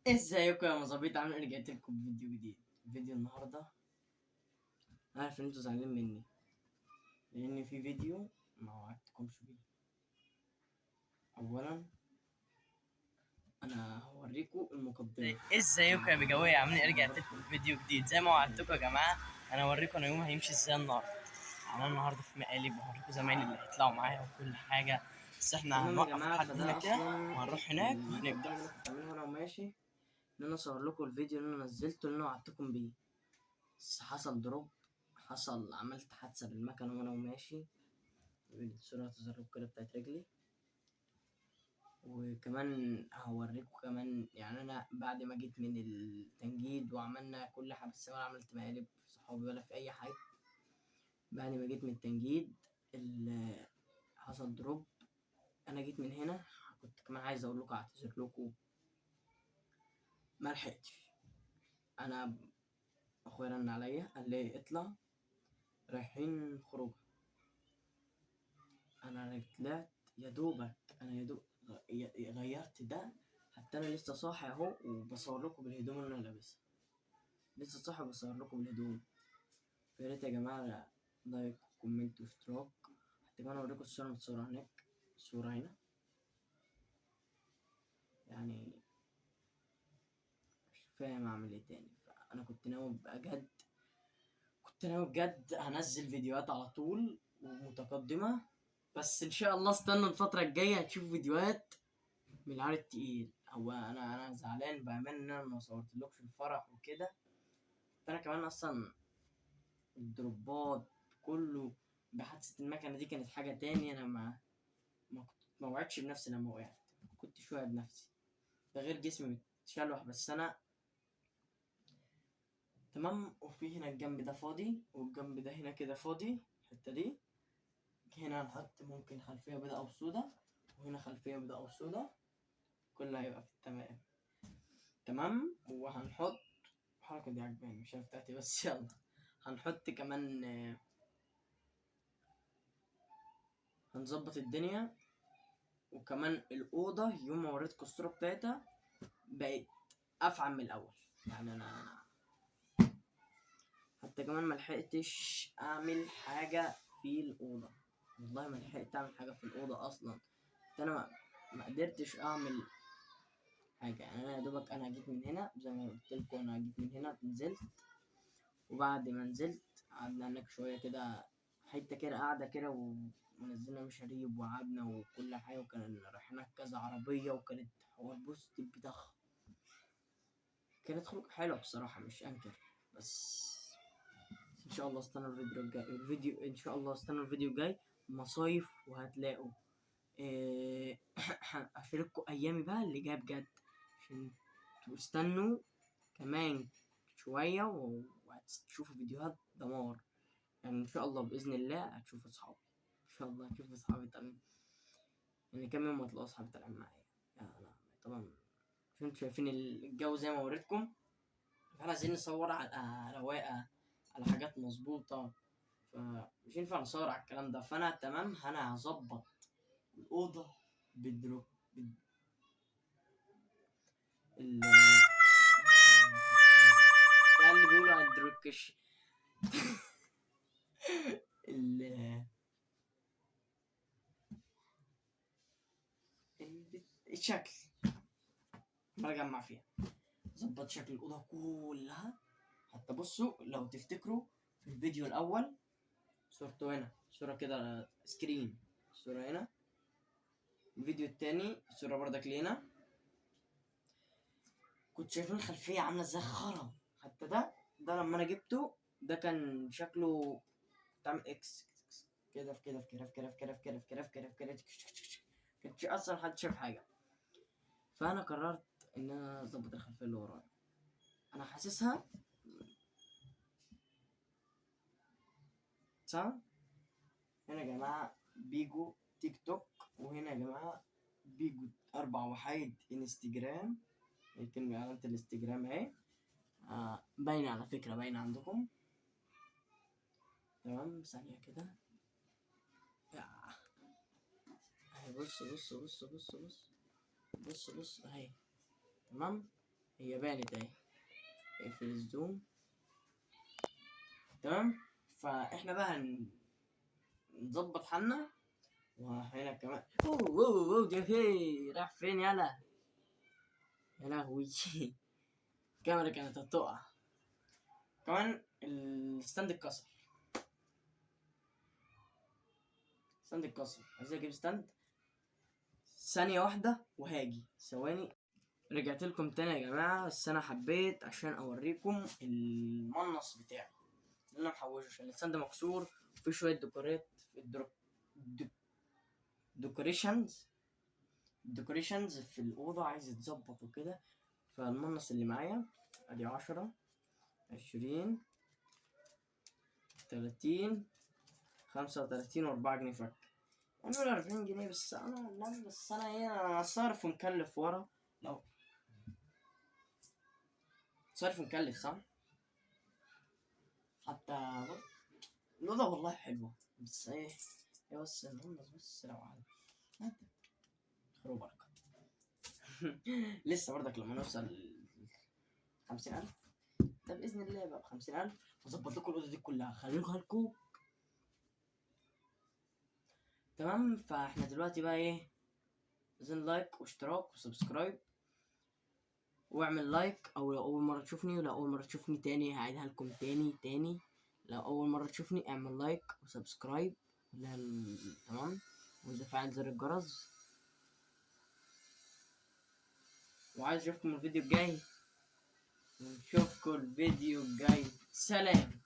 ازيكم يا مظابيط؟ عامل ايه؟ رجعت لكم بفيديو جديد. فيديو النهارده عارف ان انتوا زعلانين مني لان في فيديو ما وعدتكمش بيه. اولا انا هوريكم المقدمه. ازيكم يا بجوية؟ عاملين ايه؟ رجعت لكم بفيديو جديد زي ما وعدتكم يا جماعه. انا اوريكم انا يومي هيمشي ازاي النهارده. انا النهارده في مقالب وهوريكم زمايلي اللي هيطلعوا معايا وكل حاجه، بس احنا تمام يا هنوقف جماعه، لحد هنا فده كده اصلا وهنروح هناك وهنبدا. المقدمه اللي انا كنت عاملها وانا وماشي، ان انا اصور لكم الفيديو اللي انا نزلته اللي انا وعدتكم بيه. بس حصل دروب، عملت حادثه بالمكنه وانا وماشي. الصوره تظهر كده بتاعت رجلي. وكمان هوريكم كمان، يعني انا بعد ما جيت من التنجيد وعملنا كل حاجه، بس انا عملت مقالب في صحابي ولا في اي حاجه. بعد ما جيت من التنجيد حصل دروب. انا جيت من هنا، كنت كمان عايز اقول لكم اعتذر لكم، ما لحقتش. انا اخويا رن عليا قال لي اطلع، رايحين خروج. انا طلعت يا دوبك، انا يا دوب غيرت ده. حتى انا لسه صاحي اهو وبصور لكم بالهدوم اللي انا لابسها. لسه صاحي بصور لكم بالهدوم. يا ريت يا جماعة لايك وكومنت واشتراك. حتى كمان اوريكم الصورة متصورة هناك، الصورة هنا. يعني مش فاهم اعمل ايه تاني. فانا كنت ناوي بجد هنزل فيديوهات على طول ومتقدمة. بس ان شاء الله استنوا الفترة الجاية هتشوفوا فيديوهات من العيار التقيل. هو انا زعلان بأمان ان انا ما صورتلكش الفرح وكده. فانا كمان اصلا الدروبات كله بحادثة المكنة دي كانت حاجة تاني. انا ما وعدتش بنفسي لما وقعت، كنت شويه بنفسي. ده غير جسمي متشلوح. بس انا تمام. وفي هنا الجنب ده فاضي والجنب ده هنا كده فاضي. الحته دي هنا هنحط ممكن خلفيه بيضاء او سودا، وهنا خلفيه بيضاء او سودا. كله هيبقى في التمام. تمام. وهنحط الحركه دي عجباني، مش عارف بتاعتي بس يلا. هنحط كمان هنظبط الدنيا. وكمان الأوضة يوم ما وريتكم الصورة بتاعتها بقت أفعم من الأول. يعني أنا حتى كمان ملحقتش اعمل حاجه في الاوضه. والله ما لحقت اعمل حاجه في الاوضه اصلا. انا ما قدرتش اعمل حاجه. يعني انا يا دوبك انا جيت من هنا زي ما قلت لكم، انا جيت من هنا نزلت. وبعد ما نزلت قعدنا هناك شويه كده، حته كده قاعده كده ونزلنا مشاريب وقعدنا وكل حاجه. وكان رايحين كذا عربيه وكانت حوار بص بضخ. كانت خروج حلوه بصراحه مش انكر. بس ان شاء الله استنوا ان شاء الله استنوا الفيديو الجاي مصايف. وهتلاقوا اشارككم ايامي بقى اللي جايه بجد، عشان تستنوا كمان شويه وهتشوفوا فيديوهات دمار. يعني ان شاء الله باذن الله هتشوفوا اصحابي. ان شاء الله هتشوفوا اصحابي طبعا. يعني كام يوم هتلاقوا اصحابي طالعين معايا. لا طبعا. عشان انتوا شايفين الجو زي ما وريتكم. احنا عايزين نصور على رواقه، على حاجات مظبوطه. فمش ينفع نصور على الكلام ده. فانا تمام، انا هظبط الاوضه بالدروب ال ده اللي بيقولوا على الدروكش. ال- الشكل برجمع فيها. ظبط شكل الاوضه كلها. حتى بصوا لو تفتكروا في الفيديو الاول صورته هنا، صوره كده سكرين، صوره هنا. الفيديو التاني صوره بردك لينا، كنت شايفين الخلفيه عامله ازاي خرا. حتى ده لما انا جبته ده كان شكله تعمل اكس كده في كده في كده في كده في كده في كده في كده في كده في كده. كانش اصلا حد شاف حاجه. فانا قررت ان انا اظبط الخلفيه اللي ورايا. انا حاسسها صح. هنا يا جماعه بيجو تيك توك، وهنا يا جماعه بيجو 4 وحيد انستجرام. الكلمة علامة الانستجرام اهي. باينة على فكرة، باينة عندكم. تمام ثانية كده. اهي بص بص بص بص بص بص بص اهي. تمام. هي بانت اهي. اقفل الزوم. تمام. فاحنا بقى نظبط حالنا. وهنا كمان اوه اوه اوه ده هي راح فين يلا؟ يا لهوي الكاميرا كانت هتقع. كمان الستاند اتكسر. ستاند اتكسر. عايز اجيب ستاند. ثانية واحدة وهاجي ثواني. رجعت لكم تاني يا جماعة، بس انا حبيت عشان اوريكم المنص بتاعي اللي انا محوشه، عشان الستاند مكسور وفي شوية ديكورات ديكوريشنز في الأوضة عايز يتظبط وكده. فالمنص اللي معايا ادي 10 20 30 35 و4 جنيه فك، يعني 40 جنيه. بس انا لا، بس انا ايه، انا صارف ومكلف ورا. لو صارف ومكلف صح. حتى بص الأوضة والله حلوة، بس ايه يا بس المنص بس لو عاد خير وبركة. لسه برضك لما نوصل 50,000 ده بإذن الله بقى 50,000 هظبط لكم الأوضة دي كلها، خليكم لكم. تمام. فاحنا دلوقتي بقى ايه، عايزين لايك واشتراك وسبسكرايب. واعمل لايك او لو اول مرة تشوفني، ولو اول مرة تشوفني تاني هعيدها لكم تاني. لو اول مرة تشوفني اعمل لايك وسبسكرايب تمام، وفعل زر الجرس. وعايز اشوفكم الفيديو الجاي. نشوفكم الفيديو الجاي. سلام.